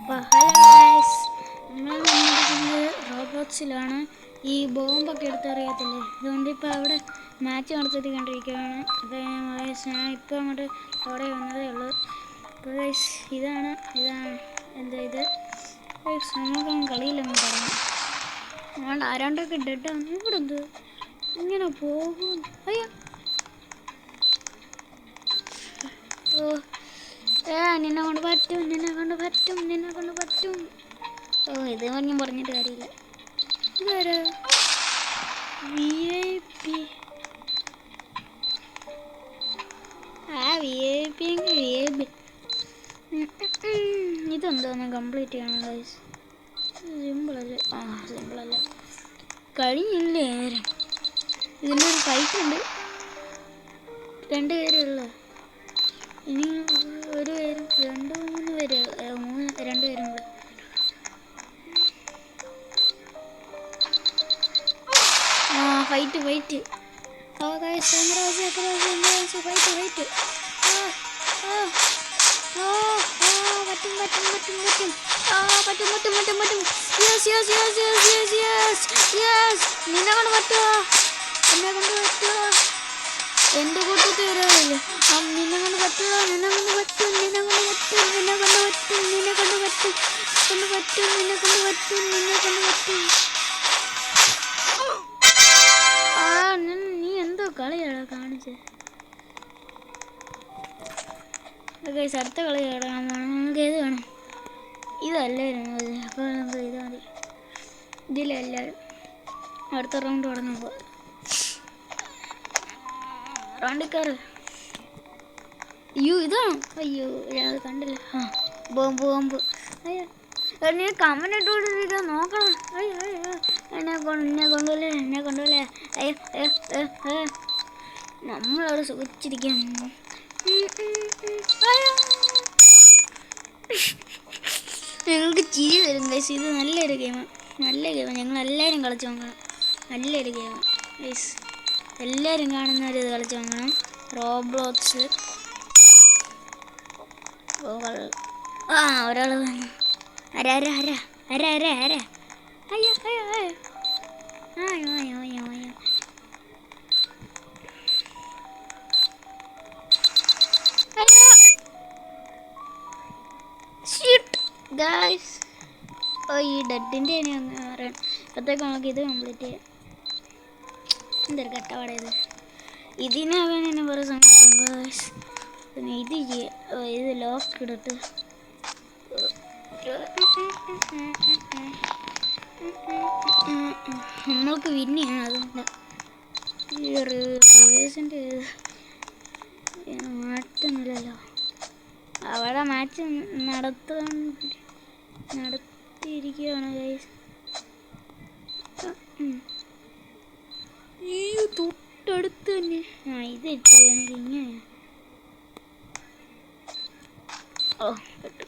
Hello guys, നമ്മൾ വന്നിരിക്കുന്നത് റോബോട്ട്സിലാണ്. ഈ ബോംബൊക്കെ എടുത്തറിയത്തില്ലേ, അതുകൊണ്ട് ഇപ്പോൾ അവിടെ മാച്ച് നടത്തിക്കൊണ്ടിരിക്കുകയാണ്. അപ്പോൾ ഞാൻ ഇപ്പോൾ അങ്ങോട്ട് അവിടെ വന്നതേ ഉള്ളൂ. അപ്പോൾ ഗൈസ് ഇതാണ് എന്താ ഇത് നമുക്കൊന്നും കളിയിലൊന്നും തുടങ്ങി. അതുകൊണ്ട് ആരാണ്ടൊക്കെ ഡെഡാണ്. ഇവിടെ എന്ത് ഇങ്ങനെ പോകും? അയ്യോ, ഓ നിന്നെ കൊണ്ട് പറ്റും. ഓ ഇത് ഞാൻ പറഞ്ഞിട്ട് കാര്യമില്ല. ഇതാരാ? VIP. VIP എങ്കിൽ VIP. ഇതെന്താ കംപ്ലീറ്റ് ചെയ്യണം ഗൈസ്. സിമ്പിളല്ല കഴിഞ്ഞില്ലേ നേരം. ഇതിൻ്റെ ഒരു ഫൈറ്റ് ഉണ്ട്. 2 പേരുള്ളൂ. ഇനി 1 പേരും 2-3 പേര് 2 പേരും കൂടെ. Fight fight. നിന്നെ കൊണ്ട് പറ്റുമോ? എൻ്റെ കൂട്ടത്തിൽ വരാറില്ല. നിന്നെ കൊണ്ട് പറ്റുമോ? നീ എന്തോ കളിയാടാ കാണിച്ചത്. അടുത്ത കളി കാണാൻ പോകണം. നമുക്ക് ഏത് വേണം? ഇതല്ലായിരുന്നു മതി. അപ്പോൾ നമുക്ക് ഇത് മതി. ഇതിലെല്ലാവരും അടുത്ത റൗണ്ട് തുടങ്ങാൻ പോവാം. റൗണ്ടിക്കാറ്. ഇതാണോ? അയ്യോ, അത് കണ്ടില്ല. ബോംബ്. അയ്യോ, നീ കമന്റ് ഇട്ടുകൊണ്ടിരിക്കാൻ നോക്കണം. അയ്യോ, എന്നെ കൊണ്ടുപോലെ. അയ്യോ, നമ്മളവിടെ സുഖിച്ചിരിക്കാം. ഞങ്ങൾക്ക് ചിരി വരും ഗൈസ്. ഇത് നല്ലൊരു ഗെയിമാണ്. ഞങ്ങളെല്ലാവരും കളിച്ചു നോക്കണം. നല്ലൊരു ഗെയിമാണ് ഗൈസ്. എല്ലാവരും കാണുന്നവർ ഇത് കളിച്ചു നോക്കണം. റോബ്ലോക്സ്. ഒരാൾ വന്നു. ആരാ? അയ്യോ. ഗൈസ്, ഈ ഡെഡിൻ്റെ ഒന്ന് പറയാം. അപ്പോഴത്തേക്ക് നമുക്ക് ഇത് കംപ്ലീറ്റ് ചെയ്യാം. എന്തൊരു കട്ടപാടേത്. ഇതിനവൻ എന്നെ കുറേ സമയം ഗൈസ്. പിന്നെ ഇത് ലോക്ക് ഇടട്ട്. നമ്മൾക്ക് വിന്ന് ചെയ്യണം. അതുകൊണ്ട് ഈ റിവേഴ്സിൻ്റെ മാറ്റുന്നില്ലല്ലോ. അവിടെ മാച്ച് നടത്തിയിരിക്കുകയാണ് ഗൈസ്. ഈ തൊട്ടടുത്ത് തന്നെ. ഇത് ഇട്ടത് എനിക്ക് ഇങ്ങനെ. പെട്ടു.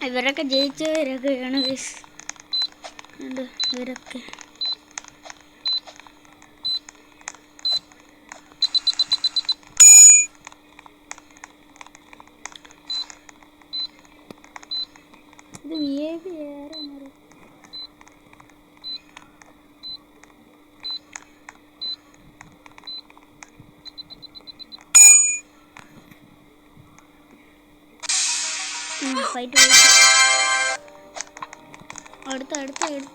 ഇവരൊക്കെ ജയിച്ചവരൊക്കെയാണ് ഗൈസ്. ഇവരൊക്കെ ഇത് VIP ഏറെ മാറി. ഫൈറ്റ് അടുത്ത്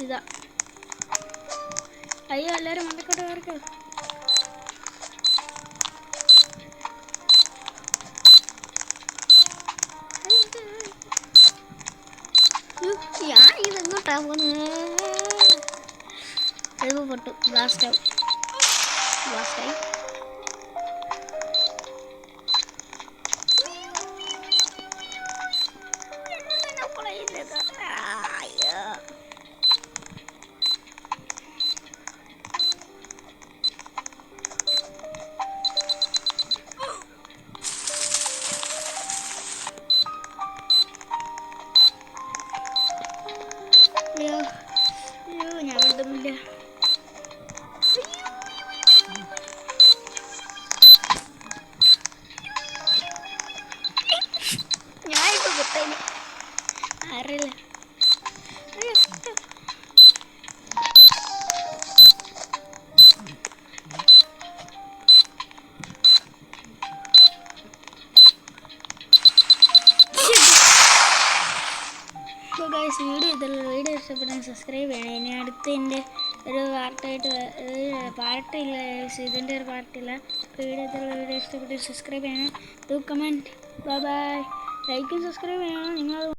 ഇതാ. അയ്യോ, എല്ലാവരും മണ്ടക്കോട്ട് കയറിക്കോ. ഞാൻ ഇതെങ്ങോട്ടാ പോകുന്നത്? കഴിവ് പൊട്ടു. ബ്ലാസ്റ്റായി. ഇഷ്ടപ്പെട്ടെങ്കിൽ സബ്സ്ക്രൈബ് ചെയ്യണം. ഇനി അടുത്ത് എൻ്റെ ഒരു പാർട്ടായിട്ട് പാർട്ടില്ല, ഇതിൻ്റെ ഒരു പാർട്ടില്ല. വീഡിയോ ഇഷ്ടപ്പെട്ട് സബ്സ്ക്രൈബ് ചെയ്യണം. Do comment. Bye bye. ലൈക്കും സബ്സ്ക്രൈബ് ചെയ്യണം നിങ്ങൾ.